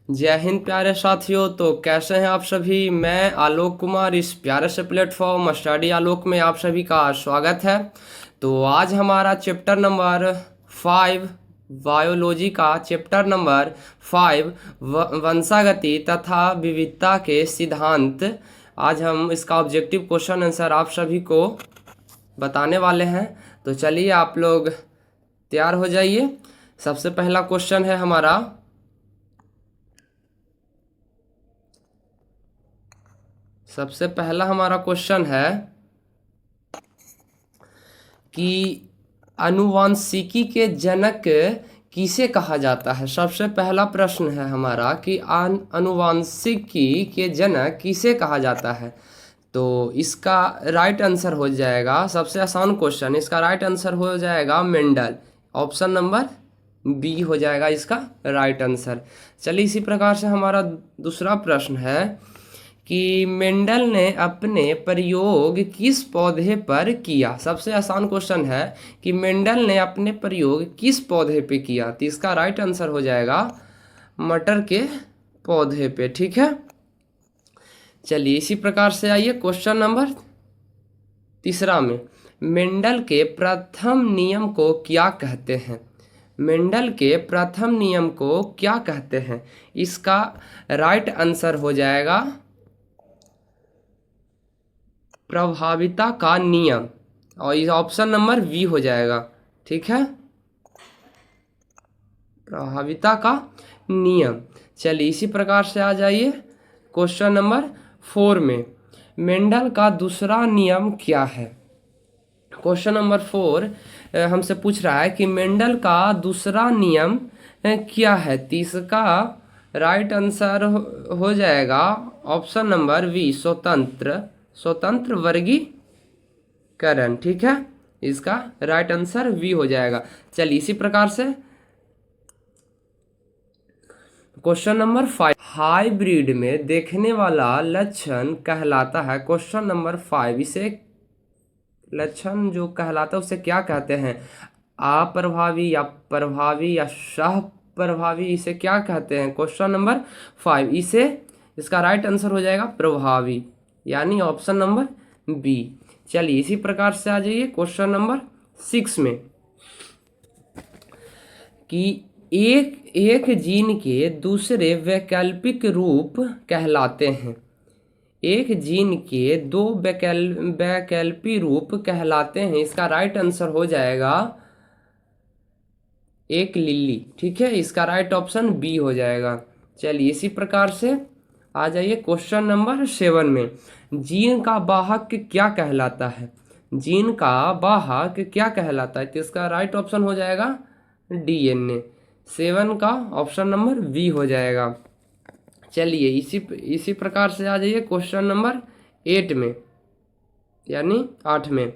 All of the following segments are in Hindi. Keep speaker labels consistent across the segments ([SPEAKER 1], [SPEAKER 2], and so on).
[SPEAKER 1] जय हिंद प्यारे साथियों। तो कैसे हैं आप सभी। मैं आलोक कुमार इस प्यारे से प्लेटफॉर्म स्टडी आलोक में आप सभी का स्वागत है। तो आज हमारा चैप्टर नंबर 5 बायोलॉजी का चैप्टर नंबर 5 वंशागति तथा विविधता के सिद्धांत। आज हम इसका ऑब्जेक्टिव क्वेश्चन आंसर आप सभी को बताने वाले हैं। तो चलिए आप लोग तैयार हो जाइए। सबसे पहला क्वेश्चन है हमारा, सबसे पहला हमारा क्वेश्चन है कि आनुवांशिकी के जनक किसे कहा जाता है। सबसे पहला प्रश्न है हमारा कि आनुवांशिकी के जनक किसे कहा जाता है। तो इसका राइट आंसर हो जाएगा, सबसे आसान क्वेश्चन, इसका राइट आंसर हो जाएगा मेंडल। ऑप्शन नंबर बी हो जाएगा इसका राइट आंसर। चलिए इसी प्रकार से हमारा दूसरा प्रश्न है कि मेंडल ने अपने प्रयोग किस पौधे पर किया। सबसे आसान क्वेश्चन है कि मेंडल ने अपने प्रयोग किस पौधे पे किया। तो इसका राइट आंसर हो जाएगा मटर के पौधे पे। ठीक है, चलिए इसी प्रकार से आइए क्वेश्चन नंबर तीसरा में, मेंडल के प्रथम नियम को क्या कहते हैं। मेंडल के प्रथम नियम को क्या कहते हैं। इसका राइट आंसर हो जाएगा प्रभाविता का नियम, और इस ऑप्शन नंबर बी हो जाएगा। ठीक है, प्रभाविता का नियम। चलिए इसी प्रकार से आ जाइए क्वेश्चन नंबर 4 में, मेंडल का दूसरा नियम क्या है। क्वेश्चन नंबर 4 हमसे पूछ रहा है कि मेंडल का दूसरा नियम क्या है। तो इसका राइट आंसर हो जाएगा ऑप्शन नंबर बी, स्वतंत्र वर्गीकरण। ठीक है, इसका राइट आंसर बी हो जाएगा। चलिए इसी प्रकार से क्वेश्चन नंबर 5, हाइब्रिड में देखने वाला लक्षण कहलाता है। क्वेश्चन नंबर 5, इसे लक्षण जो कहलाता है उसे क्या कहते हैं। अप्रभावी या प्रभावी या सह प्रभावी, इसे क्या कहते हैं। क्वेश्चन नंबर 5, इसे इसका राइट आंसर हो जाएगा प्रभावी, यानी ऑप्शन नंबर बी। चलिए इसी प्रकार से आ जाइए क्वेश्चन नंबर 6 में कि एक जीन के दूसरे वैकल्पिक रूप कहलाते हैं। एक जीन के दो वैकल्पिक रूप कहलाते हैं। इसका राइट आंसर हो जाएगा एक लिली। ठीक है, इसका राइट ऑप्शन बी हो जाएगा। चलिए इसी प्रकार से आ जाइए क्वेश्चन नंबर 7 में, जीन का वाहक क्या कहलाता है। जीन का वाहक क्या कहलाता है। तो इसका राइट ऑप्शन हो जाएगा डीएनए। 7 का ऑप्शन नंबर बी हो जाएगा। चलिए इसी प्रकार से आ जाइए क्वेश्चन नंबर 8 में, यानी 8 में,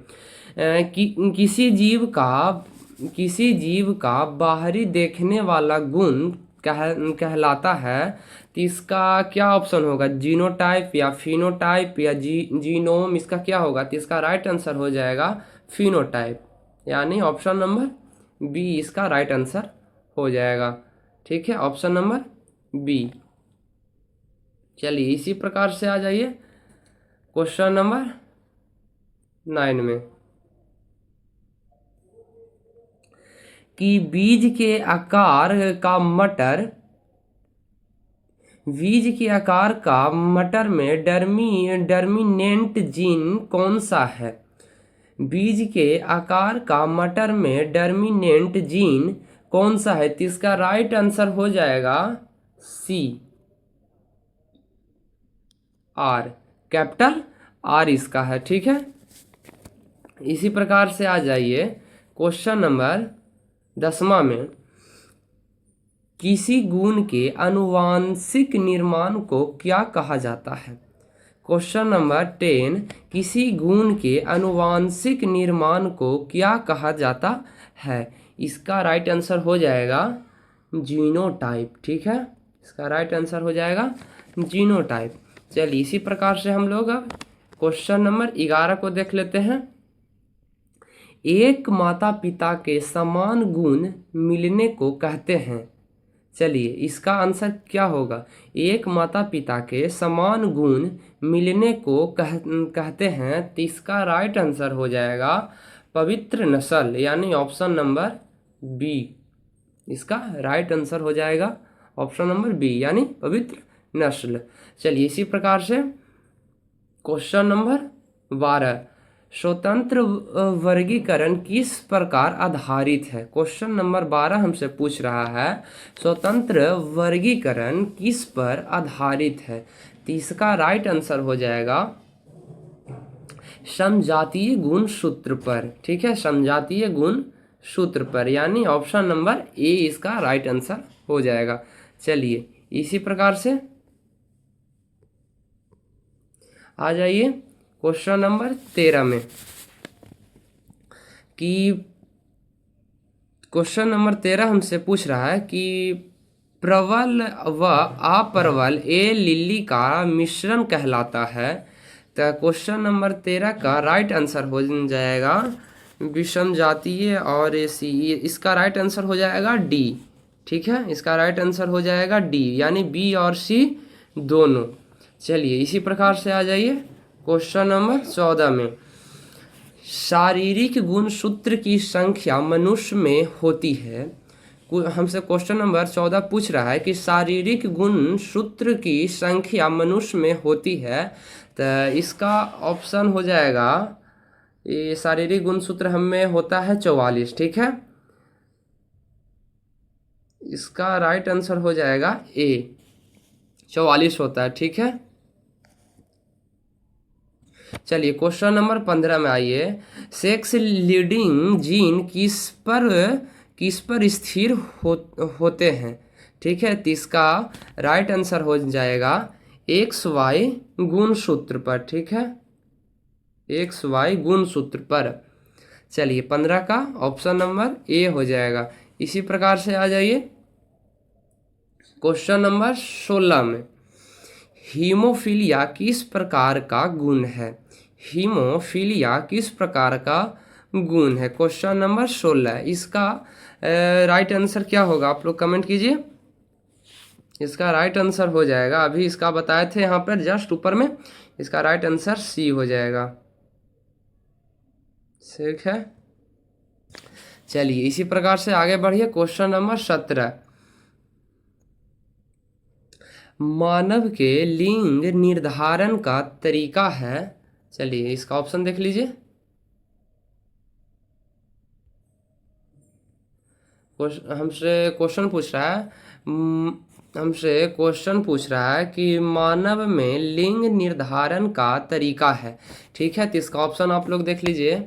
[SPEAKER 1] किसी जीव का बाहरी देखने वाला गुण कहलाता है। तो इसका क्या ऑप्शन होगा, जीनोटाइप या फिनोटाइप या जीनोम, इसका क्या होगा। तो इसका राइट आंसर हो जाएगा फिनोटाइप, यानी ऑप्शन नंबर बी इसका राइट आंसर हो जाएगा। ठीक है, ऑप्शन नंबर बी। चलिए इसी प्रकार से आ जाइए क्वेश्चन नंबर 9 में कि बीज के आकार का मटर में डर्मिनेंट जीन कौन सा है। बीज के आकार का मटर में डर्मिनेंट जीन कौन सा है। तो इसका राइट आंसर हो जाएगा सी, आर, कैपिटल आर इसका है। ठीक है, इसी प्रकार से आ जाइए क्वेश्चन नंबर 10वां में, किसी गुण के आनुवांशिक निर्माण को क्या कहा जाता है। क्वेश्चन नंबर 10, किसी गुण के आनुवांशिक निर्माण को क्या कहा जाता है। इसका राइट आंसर हो जाएगा जीनोटाइप। ठीक है, इसका राइट आंसर हो जाएगा जीनोटाइप। चलिए इसी प्रकार से हम लोग अब क्वेश्चन नंबर 11 को देख लेते हैं। एक माता पिता के समान गुण मिलने को कहते हैं। चलिए इसका आंसर क्या होगा? एक माता पिता के समान गुण मिलने को कहते हैं, तो इसका राइट आंसर हो जाएगा पवित्र नस्ल, यानी ऑप्शन नंबर बी। इसका राइट आंसर हो जाएगा ऑप्शन नंबर बी, यानी पवित्र नस्ल। चलिए इसी प्रकार से क्वेश्चन नंबर 12, स्वतंत्र वर्गीकरण किस प्रकार आधारित है? क्वेश्चन नंबर 12 हमसे पूछ रहा है स्वतंत्र वर्गीकरण किस पर आधारित है, तो इसका राइट आंसर हो जाएगा समजातीय गुण सूत्र पर। ठीक है, समजातीय गुण सूत्र पर, यानी ऑप्शन नंबर ए इसका राइट आंसर हो जाएगा। चलिए इसी प्रकार से आ जाइए क्वेश्चन नंबर 13 में, कि क्वेश्चन नंबर 13 हमसे पूछ रहा है कि प्रबल व अप्रबल ए लिली का मिश्रण कहलाता है। तो क्वेश्चन नंबर 13 का राइट आंसर हो जाएगा विषम जातीय और एसी, इसका राइट आंसर हो जाएगा डी। ठीक है, इसका राइट आंसर हो जाएगा डी, यानी बी और सी दोनों। चलिए इसी प्रकार से आ जाइए क्वेश्चन नंबर 14 में, शारीरिक गुणसूत्र की संख्या मनुष्य में होती है। हमसे क्वेश्चन नंबर 14 पूछ रहा है कि शारीरिक गुणसूत्र की संख्या मनुष्य में होती है, तो इसका ऑप्शन हो जाएगा, ये शारीरिक गुणसूत्र हमें होता है 44। ठीक है, इसका राइट आंसर हो जाएगा ए, 44 होता है। ठीक है, चलिए क्वेश्चन नंबर 15 में आइए, सेक्स लीडिंग जीन किस पर स्थिर होते हैं? ठीक है, तो इसका राइट आंसर हो जाएगा एक्स वाई गुणसूत्र पर। ठीक है, एक्स वाई गुणसूत्र पर। चलिए 15 का ऑप्शन नंबर ए हो जाएगा। इसी प्रकार से आ जाइए क्वेश्चन नंबर 16 में, हीमोफीलिया किस प्रकार का गुण है? हीमोफीलिया किस प्रकार का गुण है? क्वेश्चन नंबर 16, इसका राइट आंसर क्या होगा? आप लोग कमेंट कीजिए। इसका राइट आंसर हो जाएगा, अभी इसका बताए थे यहाँ पर जस्ट ऊपर में, इसका राइट आंसर सी हो जाएगा। ठीक है, चलिए इसी प्रकार से आगे बढ़िए क्वेश्चन नंबर 17, मानव के लिंग निर्धारण का तरीका है। चलिए इसका ऑप्शन देख लीजिए। हमसे क्वेश्चन पूछ रहा है कि मानव में लिंग निर्धारण का तरीका है। ठीक है, तो इसका ऑप्शन आप लोग देख लीजिए,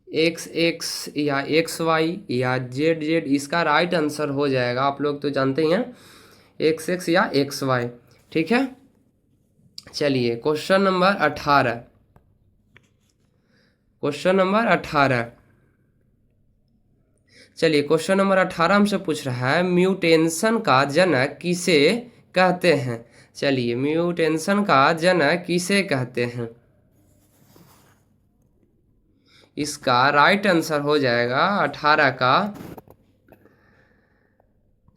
[SPEAKER 1] एक्स एक्स या एक्स वाई या जेड जेड, इसका राइट आंसर हो जाएगा, आप लोग तो जानते ही हैं, एक्स एक्स या एक्स वाई। ठीक है, चलिए क्वेश्चन नंबर 18, क्वेश्चन नंबर 18, चलिए क्वेश्चन नंबर 18 हमसे पूछ रहा है म्यूटेशन का जनक किसे कहते हैं? चलिए म्यूटेशन का जनक किसे कहते हैं? इसका राइट आंसर हो जाएगा 18 का,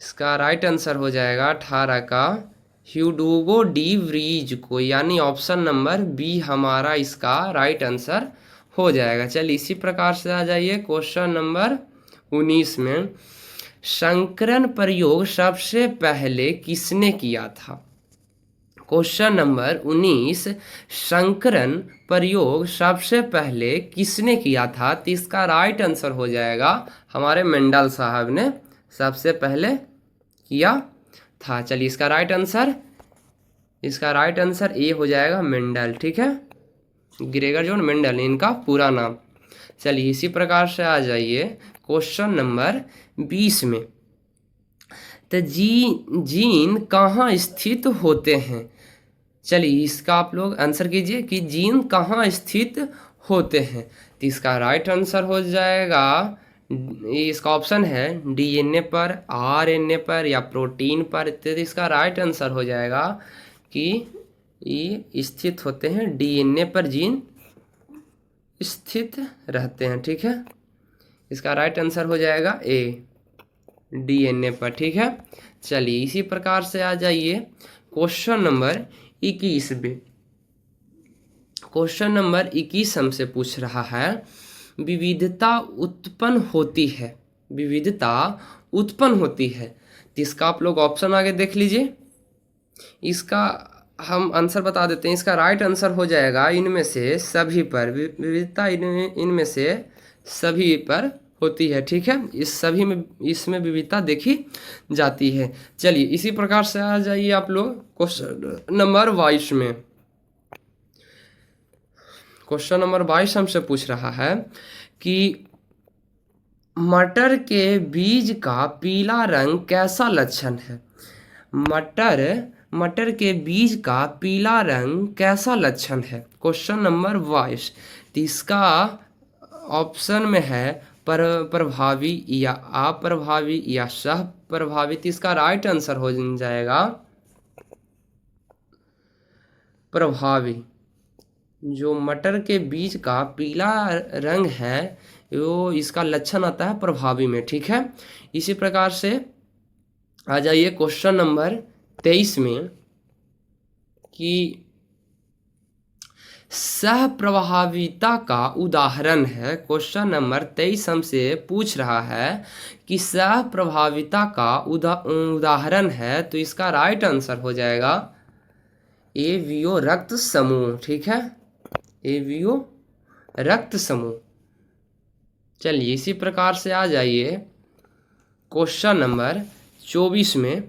[SPEAKER 1] इसका राइट आंसर हो जाएगा 18 का ह्यूगो डी व्रीज को, यानी ऑप्शन नंबर बी हमारा इसका राइट आंसर हो जाएगा। चलिए इसी प्रकार से आ जाइए क्वेश्चन नंबर 19 में, संकरण प्रयोग सबसे पहले किसने किया था? क्वेश्चन नंबर 19, संकरण प्रयोग सबसे पहले किसने किया था? तो इसका राइट आंसर हो जाएगा हमारे मेंडल साहब ने सबसे पहले किया था। चलिए इसका राइट आंसर ए हो जाएगा, मेंडल। ठीक है, ग्रेगर जॉन मेंडल इनका पूरा नाम। चलिए इसी प्रकार से आ जाइए क्वेश्चन नंबर 20 में, तो जीन कहाँ स्थित होते हैं? चलिए इसका आप आंसर आंसर कीजिए कि जीन कहाँ स्थित होते हैं। तो इसका राइट आंसर हो जाएगा, इसका ऑप्शन है डीएनए पर, आरएनए पर या प्रोटीन पर। तो इसका राइट आंसर हो जाएगा कि ये स्थित होते हैं डीएनए पर, जीन स्थित रहते हैं। ठीक है, इसका राइट आंसर हो जाएगा ए। डीएनए पर। ठीक है, चलिए इसी प्रकार से आ जाइए क्वेश्चन नंबर 21 में। क्वेश्चन नंबर 21 हमसे पूछ रहा है विविधता उत्पन्न होती है, विविधता उत्पन्न होती है। तो इसका आप लोग ऑप्शन आगे देख लीजिए। इसका हम आंसर बता देते हैं। इसका राइट आंसर हो जाएगा इनमें से सभी पर। विविधता इनमें से सभी पर होती है। ठीक है, इस सभी में इसमें विविधता देखी जाती है। चलिए इसी प्रकार से आ जाइए आप लोग क्वेश्चन नंबर 22 में। क्वेश्चन नंबर 22 हमसे पूछ रहा है कि मटर के बीज का पीला रंग कैसा लक्षण है। मटर के बीज का पीला रंग कैसा लक्षण है। Question number 22। तो इसका ऑप्शन में है प्रभावी या अप्रभावी या सह प्रभावित। इसका राइट आंसर हो जाएगा प्रभावी। जो मटर के बीज का पीला रंग है वो इसका लक्षण आता है प्रभावी में। ठीक है, इसी प्रकार से आ जाइए क्वेश्चन नंबर 23 में कि सह प्रभाविता का उदाहरण है। क्वेश्चन नंबर 23 हमसे पूछ रहा है कि सह प्रभाविता का उदाहरण है। तो इसका राइट आंसर हो जाएगा एवीओ रक्त समूह। ठीक है, एवीओ रक्त समूह। चलिए इसी प्रकार से आ जाइए क्वेश्चन नंबर 24 में।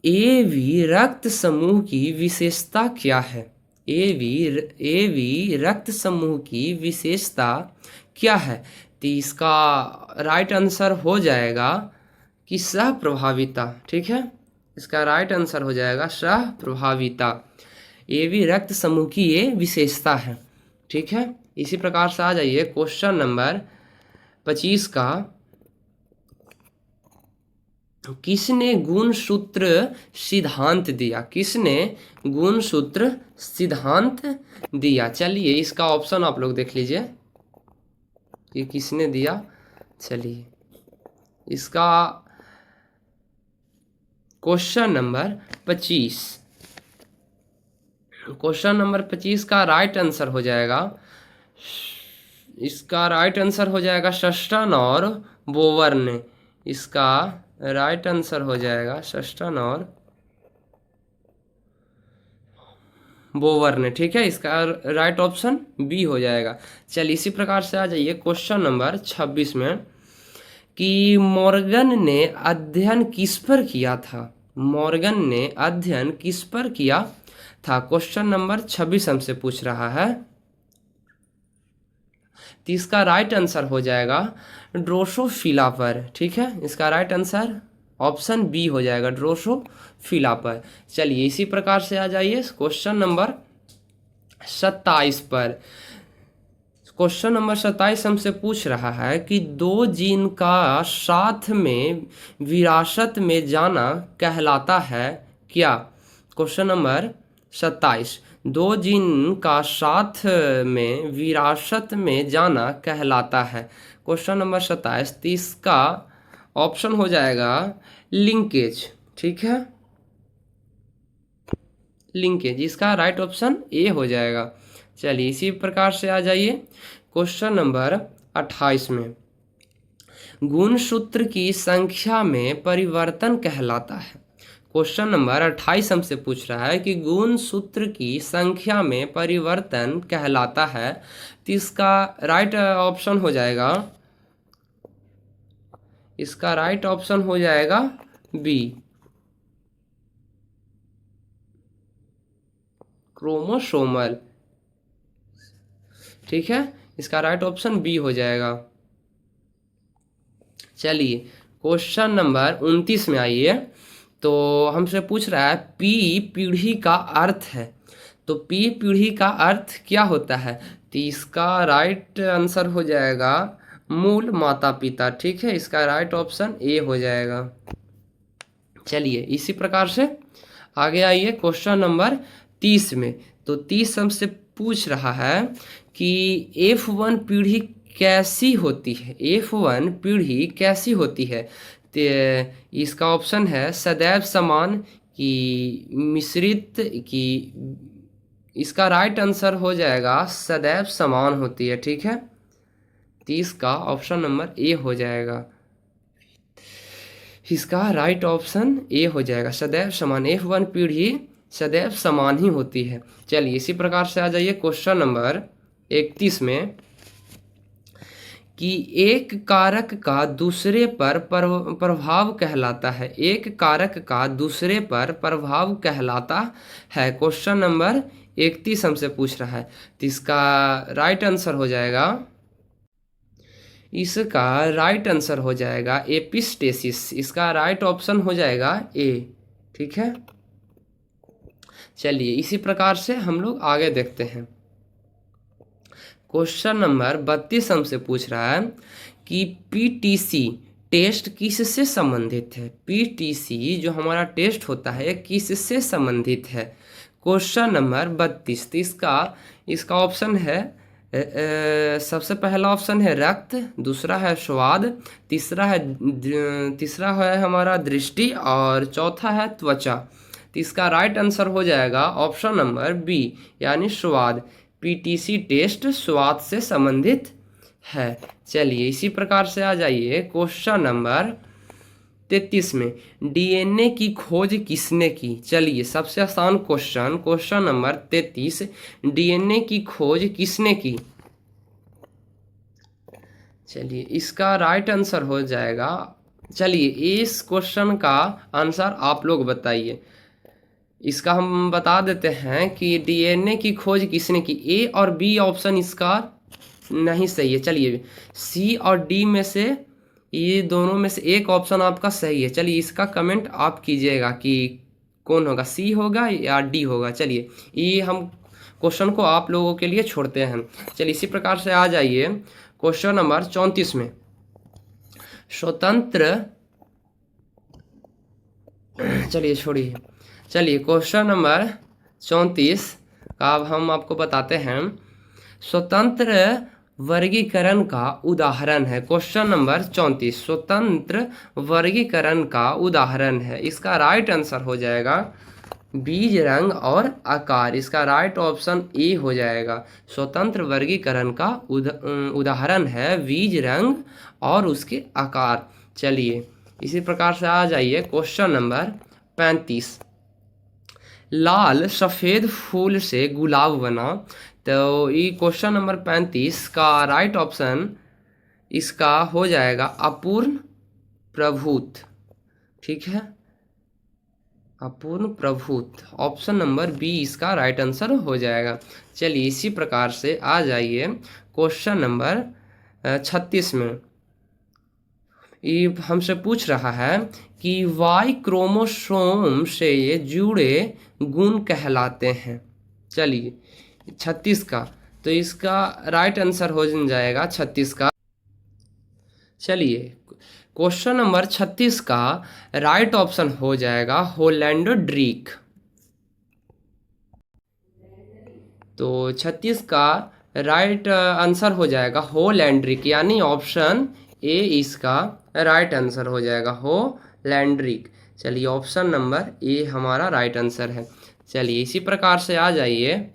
[SPEAKER 1] एवी रक्त समूह की विशेषता क्या है। एवी रक्त समूह की विशेषता क्या है। तो इसका राइट आंसर हो जाएगा कि सह प्रभाविता। ठीक है, इसका राइट आंसर हो जाएगा सह प्रभाविता। एवी रक्त समूह की ये विशेषता है। ठीक है, इसी प्रकार से आ जाइए क्वेश्चन नंबर 25 का। किसने गुणसूत्र सिद्धांत दिया। किसने गुणसूत्र सिद्धांत दिया। चलिए इसका ऑप्शन आप लोग देख लीजिए कि किसने दिया। चलिए इसका क्वेश्चन नंबर 25। क्वेश्चन नंबर 25 का राइट आंसर हो जाएगा, इसका राइट आंसर हो जाएगा सस्टन और बोवर ने। इसका राइट आंसर हो जाएगा सस्टन और बोवर ने। ठीक है, इसका राइट ऑप्शन बी हो जाएगा। चलिए इसी प्रकार से आ जाइए क्वेश्चन नंबर 26 में कि मॉर्गन ने अध्ययन किस पर किया था। मॉर्गन ने अध्ययन किस पर किया था। क्वेश्चन नंबर 26 हमसे पूछ रहा है। तो इसका राइट आंसर हो जाएगा ड्रोसोफिला पर। ठीक है, इसका राइट आंसर ऑप्शन बी हो जाएगा ड्रोसोफिला पर। चलिए इसी प्रकार से आ जाइए क्वेश्चन नंबर 27 पर। क्वेश्चन नंबर 27 हमसे पूछ रहा है कि दो जीन का साथ में विरासत में जाना कहलाता है क्या। Question number 27। दो जीन का साथ में विरासत में जाना कहलाता है। Question number 27। तो इसका ऑप्शन हो जाएगा लिंकेज। ठीक है, लिंकेज। इसका राइट ऑप्शन ए हो जाएगा। चलिए इसी प्रकार से आ जाइए क्वेश्चन नंबर 28 में। गुणसूत्र की संख्या में परिवर्तन कहलाता है। क्वेश्चन नंबर 28 हमसे पूछ रहा है कि गुणसूत्र की संख्या में परिवर्तन कहलाता है। तो इसका राइट ऑप्शन हो जाएगा, इसका राइट ऑप्शन हो जाएगा बी, क्रोमोसोमल। ठीक है, इसका राइट ऑप्शन बी हो जाएगा। चलिए क्वेश्चन नंबर 29 में आइए। तो हमसे पूछ रहा है पी पीढ़ी का अर्थ है। तो पी पीढ़ी का अर्थ क्या होता है। तो इसका राइट आंसर हो जाएगा मूल माता पिता। ठीक है, इसका राइट ऑप्शन ए हो जाएगा। चलिए इसी प्रकार से आगे आइए क्वेश्चन नंबर 30 में। तो 30 हमसे पूछ रहा है कि F1 पीढ़ी कैसी होती है, F1 पीढ़ी कैसी होती है? तो इसका ऑप्शन है सदैव समान कि मिश्रित कि इसका राइट आंसर हो जाएगा सदैव समान होती है। ठीक है, तो इसका ऑप्शन नंबर ए हो जाएगा। इसका राइट ऑप्शन ए हो जाएगा, सदैव समान। F1 पीढ़ी सदैव समान ही होती है। चलिए इसी प्रकार से आ जाइए क्वेश्चन नंबर 31 में कि एक कारक का दूसरे पर प्रभाव कहलाता है। एक कारक का दूसरे पर प्रभाव कहलाता है। क्वेश्चन नंबर 31 हमसे पूछ रहा है, तो इसका राइट आंसर हो जाएगा, इसका राइट आंसर हो जाएगा एपिस्टेसिस। इसका राइट ऑप्शन हो जाएगा ए। ठीक है, चलिए इसी प्रकार से हम लोग आगे देखते हैं। क्वेश्चन नंबर 32 हमसे पूछ रहा है कि पीटीसी टेस्ट किससे संबंधित है। पीटीसी जो हमारा टेस्ट होता है किससे संबंधित है। क्वेश्चन नंबर 32, तो इसका ऑप्शन है सबसे पहला ऑप्शन है रक्त, दूसरा है स्वाद, तीसरा है हमारा दृष्टि और चौथा है त्वचा। तो इसका राइट आंसर हो जाएगा ऑप्शन नंबर बी यानी स्वाद। पीटीसी टेस्ट स्वाद से संबंधित है। चलिए इसी प्रकार से आ जाइए क्वेश्चन नंबर 33 में डीएनए की खोज किसने की। चलिए सबसे आसान क्वेश्चन नंबर 33, डीएनए की खोज किसने की। चलिए इसका राइट आंसर हो जाएगा, चलिए इस क्वेश्चन का आंसर आप लोग बताइए। इसका हम बता देते हैं कि डीएनए की खोज किसने की। ए और बी ऑप्शन इसका नहीं सही है। चलिए सी और डी में से, ये दोनों में से एक ऑप्शन आपका सही है। चलिए इसका कमेंट आप कीजिएगा कि कौन होगा, सी होगा या डी होगा। चलिए ये हम क्वेश्चन को आप लोगों के लिए छोड़ते हैं। चलिए इसी प्रकार से आ जाइए क्वेश्चन नंबर 34 में स्वतंत्र, चलिए छोड़िए, चलिए क्वेश्चन नंबर 34 का अब हम आपको बताते हैं। स्वतंत्र वर्गीकरण का उदाहरण है। क्वेश्चन नंबर 34 स्वतंत्र वर्गीकरण का उदाहरण है। इसका राइट आंसर हो जाएगा बीज, रंग और आकार। इसका राइट ऑप्शन ए हो जाएगा। स्वतंत्र वर्गीकरण का उदाहरण है बीज, रंग और उसके आकार। चलिए इसी प्रकार से आ जाइए क्वेश्चन नंबर 35, लाल सफ़ेद फूल से गुलाब बना। तो ये क्वेश्चन नंबर 35 का राइट ऑप्शन इसका हो जाएगा अपूर्ण प्रभुत। ठीक है, अपूर्ण प्रभुत, ऑप्शन नंबर बी इसका राइट आंसर हो जाएगा। चलिए इसी प्रकार से आ जाइए क्वेश्चन नंबर 36 में ये हमसे पूछ रहा है कि वाई क्रोमोसोम से ये जुड़े गुण कहलाते हैं। चलिए 36 का, तो इसका राइट आंसर हो जाएगा 36 का। चलिए क्वेश्चन नंबर 36 का राइट ऑप्शन हो जाएगा होलैंडोड्रिक। तो 36 का राइट आंसर हो जाएगा होलैंड्रिक यानी ऑप्शन ए इसका राइट आंसर हो जाएगा होलैंड्रिक। चलिए ऑप्शन नंबर ए हमारा राइट आंसर है। चलिए इसी प्रकार से आ जाइए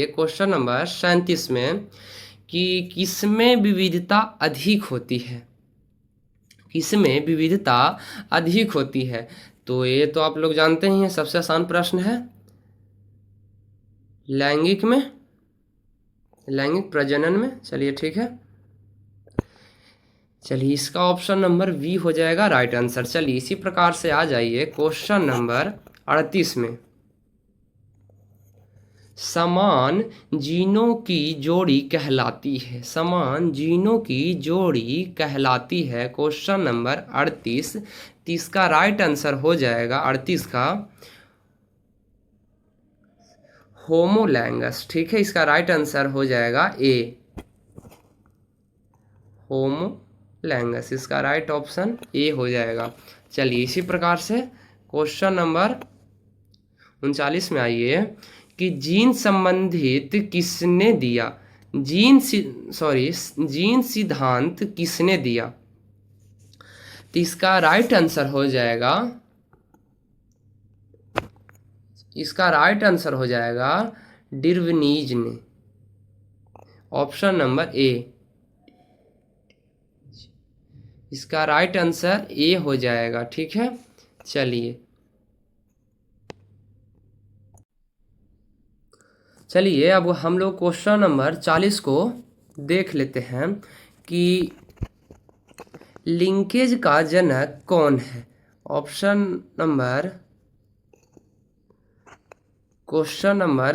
[SPEAKER 1] क्वेश्चन नंबर 37 में कि किसमें विविधता अधिक होती है। किसमें विविधता अधिक होती है, तो ये तो आप लोग जानते ही हैं, सबसे आसान प्रश्न है लैंगिक प्रजनन में। चलिए ठीक है, चलिए इसका ऑप्शन नंबर बी हो जाएगा राइट आंसर। चलिए इसी प्रकार से आ जाइए क्वेश्चन नंबर 38 में समान जीनों की जोड़ी कहलाती है। समान जीनों की जोड़ी कहलाती है। क्वेश्चन नंबर 38, इसका राइट आंसर हो जाएगा 38 का होमोलैंगस। ठीक है, इसका राइट आंसर हो जाएगा ए होमोलैंगस। इसका राइट ऑप्शन ए हो जाएगा। चलिए इसी प्रकार से क्वेश्चन नंबर 39 में आइए कि जीन संबंधित किसने दिया, जीन सिद्धांत किसने दिया? तो इसका राइट आंसर हो जाएगा, डिरविनीज ने। ऑप्शन नंबर ए, इसका राइट आंसर ए हो जाएगा। ठीक है, चलिए अब हम लोग क्वेश्चन नंबर 40 को देख लेते हैं कि लिंकेज का जनक कौन है। क्वेश्चन नंबर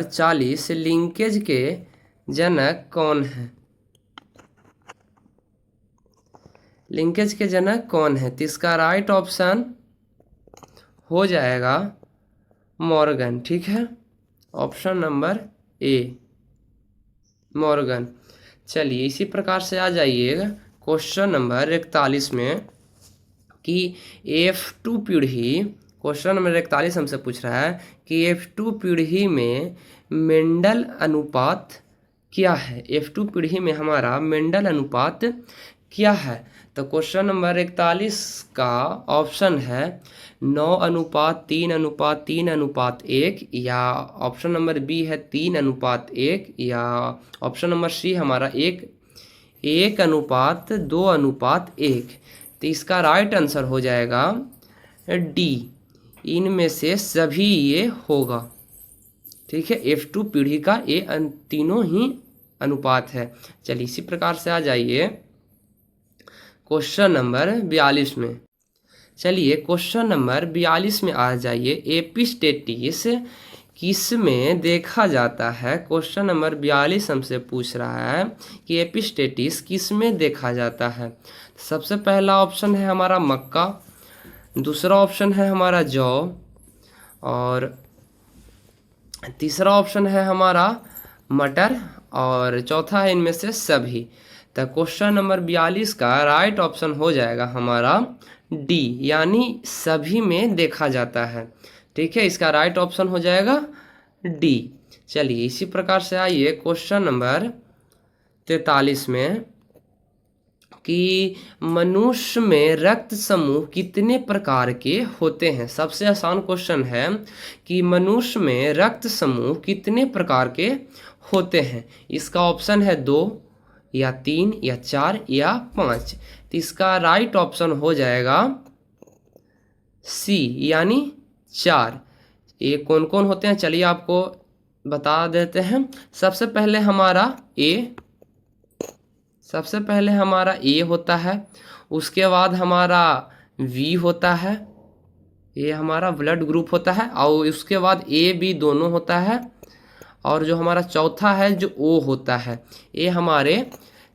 [SPEAKER 1] 40, लिंकेज के जनक कौन है? लिंकेज के जनक कौन है? तो इसका राइट ऑप्शन हो जाएगा मॉर्गन। ठीक है, ऑप्शन नंबर ए, मॉर्गन। चलिए इसी प्रकार से आ जाइएगा क्वेश्चन नंबर 41 में कि F2 पीढ़ी, क्वेश्चन नंबर 41 हमसे पूछ रहा है कि F2 पीढ़ी में मेंडल अनुपात क्या है? F2 पीढ़ी में हमारा मेंडल अनुपात क्या है? तो क्वेश्चन नंबर 41 का ऑप्शन है 9:3:3:1, या ऑप्शन नंबर बी है 3:1, या ऑप्शन नंबर सी हमारा 1:2:1। तो इसका राइट आंसर हो जाएगा डी, इनमें से सभी ये होगा। ठीक है, F2 पीढ़ी का ये तीनों ही अनुपात है। चलिए इसी प्रकार से आ जाइए क्वेश्चन नंबर 42 में। चलिए क्वेश्चन नंबर 42 में आ जाइए, एपिस्टेटिस किस में देखा जाता है? क्वेश्चन नंबर 42 हमसे पूछ रहा है कि एपिस्टेटिस किस में देखा जाता है। सबसे पहला ऑप्शन है हमारा मक्का, दूसरा ऑप्शन है हमारा जौ, और तीसरा ऑप्शन है हमारा मटर, और चौथा है इनमें से सभी। तो क्वेश्चन नंबर 42 का राइट ऑप्शन हो जाएगा हमारा डी, यानी सभी में देखा जाता है। ठीक है, इसका राइट ऑप्शन हो जाएगा डी। चलिए इसी प्रकार से आइए क्वेश्चन नंबर 43 में कि मनुष्य में रक्त समूह कितने प्रकार के होते हैं? सबसे आसान क्वेश्चन है कि मनुष्य में रक्त समूह कितने प्रकार के होते हैं? इसका ऑप्शन है 2 या 3 या 4 या 5। तो इसका राइट ऑप्शन हो जाएगा सी, यानी 4। ये कौन कौन होते हैं चलिए आपको बता देते हैं। सबसे पहले हमारा ए होता है, उसके बाद हमारा वी होता है, ये हमारा ब्लड ग्रुप होता है, और उसके बाद ए बी दोनों होता है, और जो हमारा चौथा है जो ओ होता है। ये हमारे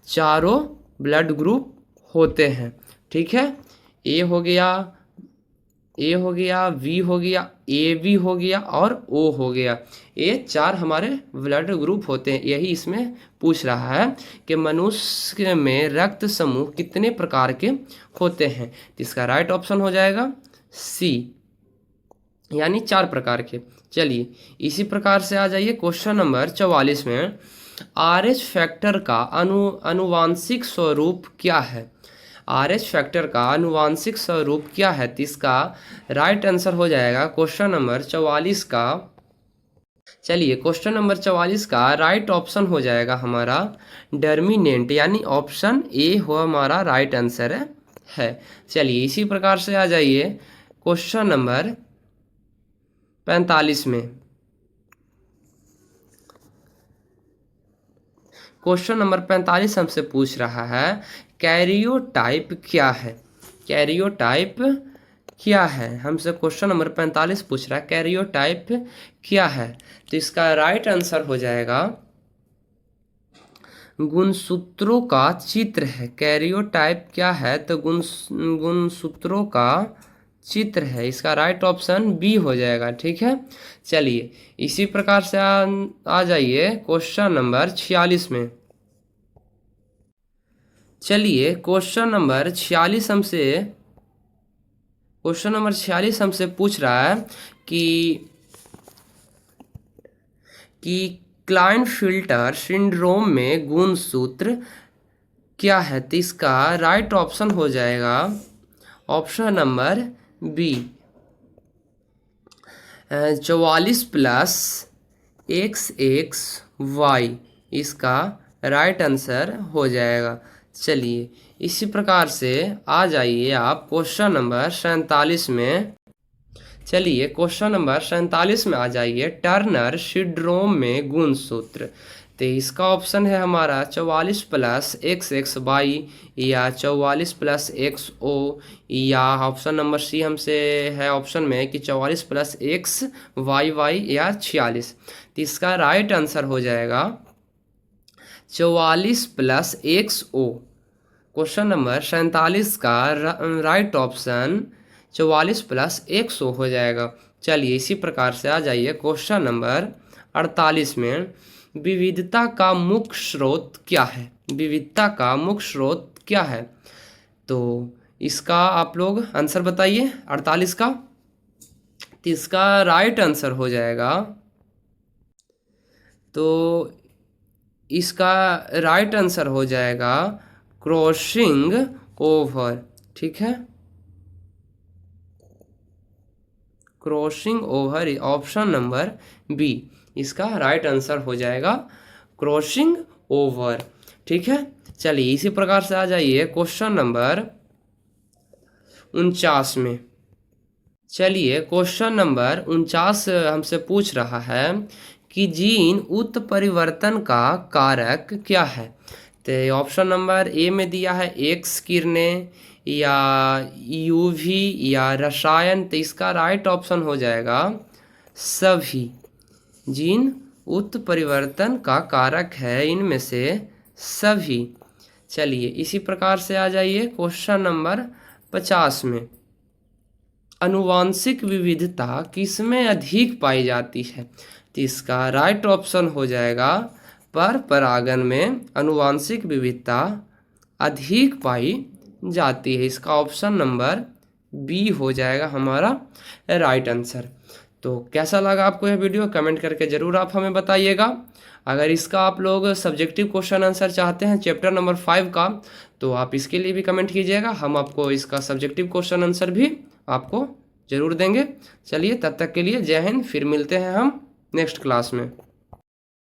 [SPEAKER 1] चारों ब्लड ग्रुप होते हैं। ठीक है, ए हो गया, वी हो गया, ए बी हो गया, और ओ हो गया। ये 4 हमारे ब्लड ग्रुप होते हैं। यही इसमें पूछ रहा है कि मनुष्य में रक्त समूह कितने प्रकार के होते हैं। तो इसका राइट ऑप्शन हो जाएगा सी, यानी 4 प्रकार के। चलिए इसी प्रकार से आ जाइए क्वेश्चन नंबर 44 में, RH फैक्टर का आनुवांशिक स्वरूप क्या है? RH फैक्टर का आनुवांशिक स्वरूप क्या है? तो इसका राइट आंसर हो जाएगा क्वेश्चन नंबर 44 का। चलिए क्वेश्चन नंबर 44 का राइट ऑप्शन हो जाएगा हमारा डर्मिनेंट, यानी ऑप्शन ए हो हमारा राइट आंसर है। चलिए इसी प्रकार से आ जाइए क्वेश्चन नंबर 45 में। क्वेश्चन नंबर 45 हमसे पूछ रहा है कैरियोटाइप क्या है? कैरियोटाइप क्या है? हमसे क्वेश्चन नंबर 45 पूछ रहा है कैरियोटाइप क्या है? तो इसका राइट आंसर हो जाएगा गुणसूत्रों का चित्र है। कैरियोटाइप क्या है? तो गुणसूत्रों का चित्र है। इसका राइट ऑप्शन बी हो जाएगा। ठीक है, चलिए इसी प्रकार से आ जाइए क्वेश्चन नंबर 46 में। चलिए क्वेश्चन नंबर 46 हमसे पूछ रहा है कि कि क्लाइनफिल्टर सिंड्रोम में गुणसूत्र क्या है? तो इसका राइट ऑप्शन हो जाएगा ऑप्शन नंबर बी, 44+XX(y) इसका राइट आंसर हो जाएगा। चलिए इसी प्रकार से आ जाइए आप क्वेश्चन नंबर 47 में। चलिए क्वेश्चन नंबर 47 में आ जाइए। टर्नर सिंड्रोम में गुणसूत्र, तो इसका ऑप्शन है हमारा 44+XX(y) या 44+XO, या ऑप्शन नंबर सी हमसे है ऑप्शन में कि 44+XYY या 46। तो इसका राइट आंसर हो जाएगा 44+XO। क्वेश्चन नंबर 47 का राइट ऑप्शन 44+XO हो जाएगा। चलिए इसी प्रकार से आ जाइए क्वेश्चन नंबर 48 में। विविधता का मुख्य स्रोत क्या है? विविधता का मुख्य स्रोत क्या है? तो इसका आप लोग आंसर बताइए 48 का। तो इसका राइट आंसर हो जाएगा, तो इसका राइट आंसर हो जाएगा क्रॉसिंग ओवर। ठीक है, crossing over option number B, इसका राइट आंसर हो जाएगा क्रॉसिंग ओवर। ठीक है, चलिए इसी प्रकार से आ जाइए क्वेश्चन नंबर 49 में। चलिए क्वेश्चन नंबर 49 हमसे पूछ रहा है कि जीन उत्परिवर्तन का कारक क्या है? तो ऑप्शन नंबर ए में दिया है एक्स किरणें या यूवी या रसायन। तो इसका राइट ऑप्शन हो जाएगा सभी। जीन उत्परिवर्तन का कारक है इनमें से सभी। चलिए इसी प्रकार से आ जाइए क्वेश्चन नंबर 50 में। आनुवांशिक विविधता किसमें अधिक पाई जाती है? तो इसका राइट ऑप्शन हो जाएगा पर परागण में आनुवांशिक विविधता अधिक पाई जाती है। इसका ऑप्शन नंबर बी हो जाएगा हमारा राइट आंसर। तो कैसा लगा आपको यह वीडियो, कमेंट करके ज़रूर आप हमें बताइएगा। अगर इसका आप लोग सब्जेक्टिव क्वेश्चन आंसर चाहते हैं चैप्टर नंबर 5 का, तो आप इसके लिए भी कमेंट कीजिएगा। हम आपको इसका सब्जेक्टिव क्वेश्चन आंसर भी आपको ज़रूर देंगे। चलिए तब तक के लिए जय हिंद, फिर मिलते हैं हम नेक्स्ट क्लास में।